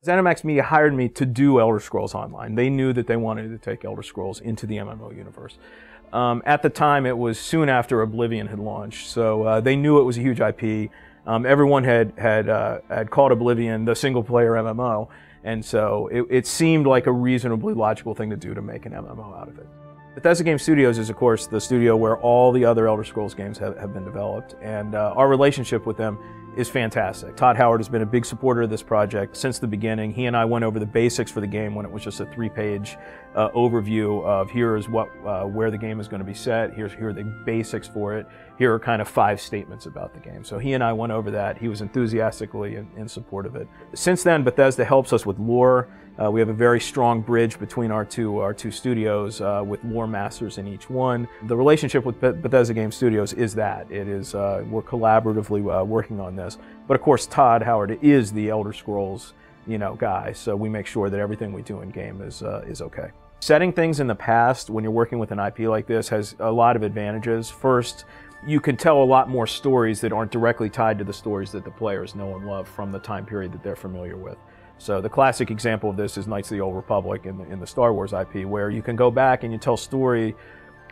ZeniMax Media hired me to do Elder Scrolls Online. They knew that they wanted to take Elder Scrolls into the MMO universe. At the time, it was soon after Oblivion had launched, so they knew it was a huge IP. Everyone had called Oblivion the single-player MMO, and so it seemed like a reasonably logical thing to do to make an MMO out of it. Bethesda Game Studios is, of course, the studio where all the other Elder Scrolls games have been developed, and our relationship with them is fantastic. Todd Howard has been a big supporter of this project since the beginning. He and I went over the basics for the game when it was just a 3-page overview of here is where the game is going to be set, here are the basics for it, here are kind of 5 statements about the game. So he and I went over that. He was enthusiastically in support of it. Since then, Bethesda helps us with lore. We have a very strong bridge between our two studios with lore masters in each one. The relationship with Bethesda Game Studios is that. It is, we're collaboratively working on this. But of course, Todd Howard is the Elder Scrolls, guy, so we make sure that everything we do in game is okay. Setting things in the past when you're working with an IP like this has a lot of advantages. First, you can tell a lot more stories that aren't directly tied to the stories that the players know and love from the time period that they're familiar with. So the classic example of this is Knights of the Old Republic in the Star Wars IP, where you can go back and you tell a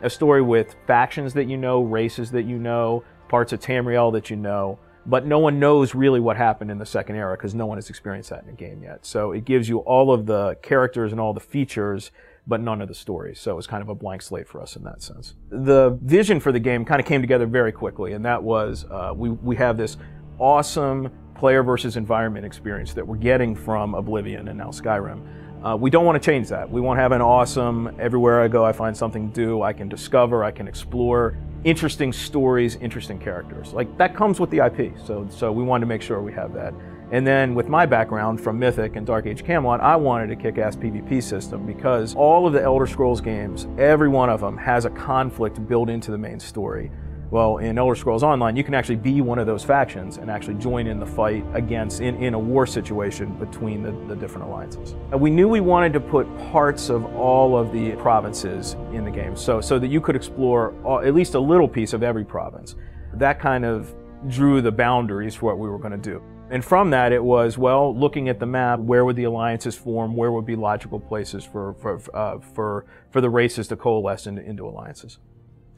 story with factions that you know, races that you know, parts of Tamriel that you know, but no one knows really what happened in the Second Era because no one has experienced that in a game yet. So it gives you all of the characters and all the features, but none of the stories. So it was kind of a blank slate for us in that sense. The vision for the game kind of came together very quickly, and that was we have this awesome player versus environment experience that we're getting from Oblivion and now Skyrim. We don't want to change that. We want to have an awesome, everywhere I go I find something to do, I can discover, I can explore, interesting stories, interesting characters. Like, that comes with the IP, so we wanted to make sure we have that. And then with my background from Mythic and Dark Age Camelot, I wanted a kick-ass PvP system because all of the Elder Scrolls games, every one of them has a conflict built into the main story. Well, in Elder Scrolls Online, you can actually be one of those factions and actually join in the fight against, in a war situation between the different alliances. We knew we wanted to put parts of all of the provinces in the game, so that you could explore at least a little piece of every province. That kind of drew the boundaries for what we were going to do. And from that, it was, well, looking at the map, where would the alliances form, where would be logical places for the races to coalesce into alliances.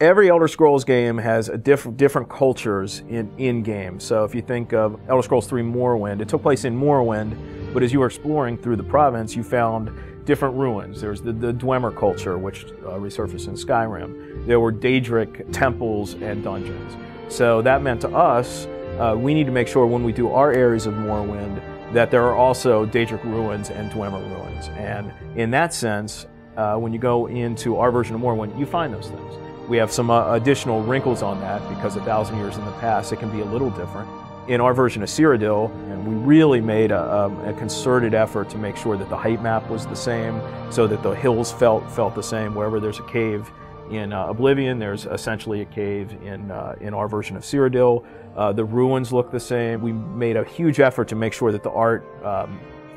Every Elder Scrolls game has a different cultures in game. So if you think of Elder Scrolls 3 Morrowind, it took place in Morrowind, but as you were exploring through the province, you found different ruins. There's the Dwemer culture, which resurfaced in Skyrim. There were Daedric temples and dungeons. So that meant to us, we need to make sure when we do our areas of Morrowind that there are also Daedric ruins and Dwemer ruins. And in that sense, when you go into our version of Morrowind, you find those things. We have some additional wrinkles on that because 1,000 years in the past, it can be a little different. In our version of Cyrodiil, and we really made a concerted effort to make sure that the height map was the same, so that the hills felt the same. Wherever there's a cave in Oblivion, there's essentially a cave in our version of Cyrodiil. The ruins look the same. We made a huge effort to make sure that the art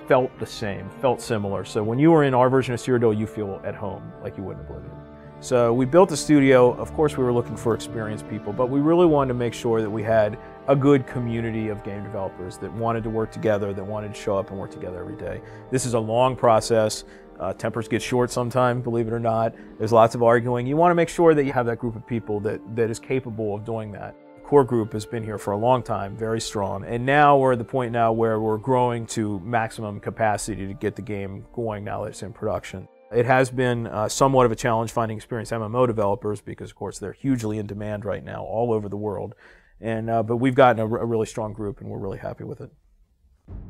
felt the same, felt similar. So when you were in our version of Cyrodiil, you feel at home like you would in Oblivion. So we built a studio. Of course, we were looking for experienced people, but we really wanted to make sure that we had a good community of game developers that wanted to work together, that wanted to show up and work together every day. This is a long process. Tempers get short sometimes, believe it or not. There's lots of arguing. You want to make sure that you have that group of people that is capable of doing that. The core group has been here for a long time, very strong, and now we're at the point now where we're growing to maximum capacity to get the game going now that it's in production. It has been somewhat of a challenge finding experienced MMO developers because, of course, they're hugely in demand right now all over the world. And but we've gotten a really strong group, and we're really happy with it.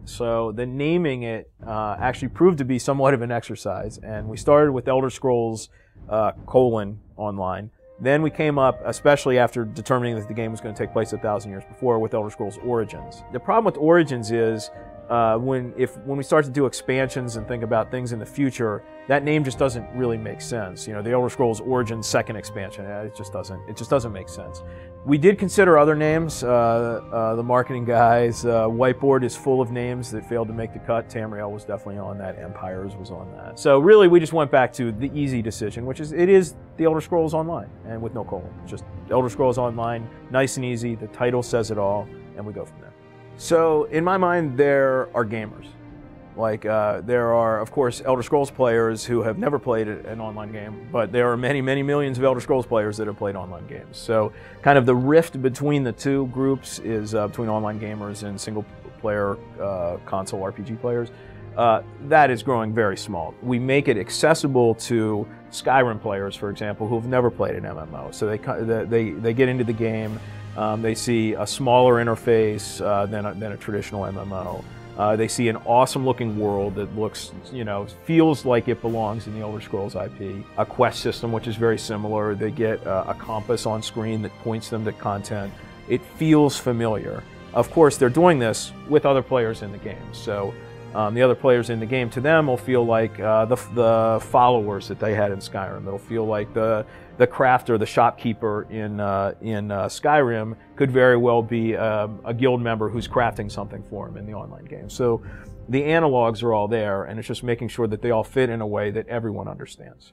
So the naming it actually proved to be somewhat of an exercise, and we started with Elder Scrolls Online. Then we came up, especially after determining that the game was going to take place 1,000 years before, with Elder Scrolls Origins. The problem with Origins is when we start to do expansions and think about things in the future, that name just doesn't really make sense. You know, the Elder Scrolls Origins second expansion, it just doesn't make sense. We did consider other names. The marketing guys, Whiteboard is full of names that failed to make the cut. Tamriel was definitely on that. Empires was on that. So really, we just went back to the easy decision, which is it is the Elder Scrolls Online, and with no colon. Just Elder Scrolls Online, nice and easy. The title says it all, and we go from there. So in my mind, there are gamers. Like there are, of course, Elder Scrolls players who have never played an online game, but there are many, many millions of Elder Scrolls players that have played online games. So kind of the rift between the two groups is between online gamers and single-player console RPG players. That is growing very small. We make it accessible to Skyrim players, for example, who have never played an MMO. So they get into the game, they see a smaller interface than a traditional MMO. They see an awesome-looking world that looks, feels like it belongs in the Elder Scrolls IP. A quest system, which is very similar. They get a compass on screen that points them to content. It feels familiar. Of course, they're doing this with other players in the game. So the other players in the game, to them, will feel like the followers that they had in Skyrim. It'll feel like the crafter, the shopkeeper in Skyrim could very well be a guild member who's crafting something for him in the online game. So the analogs are all there, and it's just making sure that they all fit in a way that everyone understands.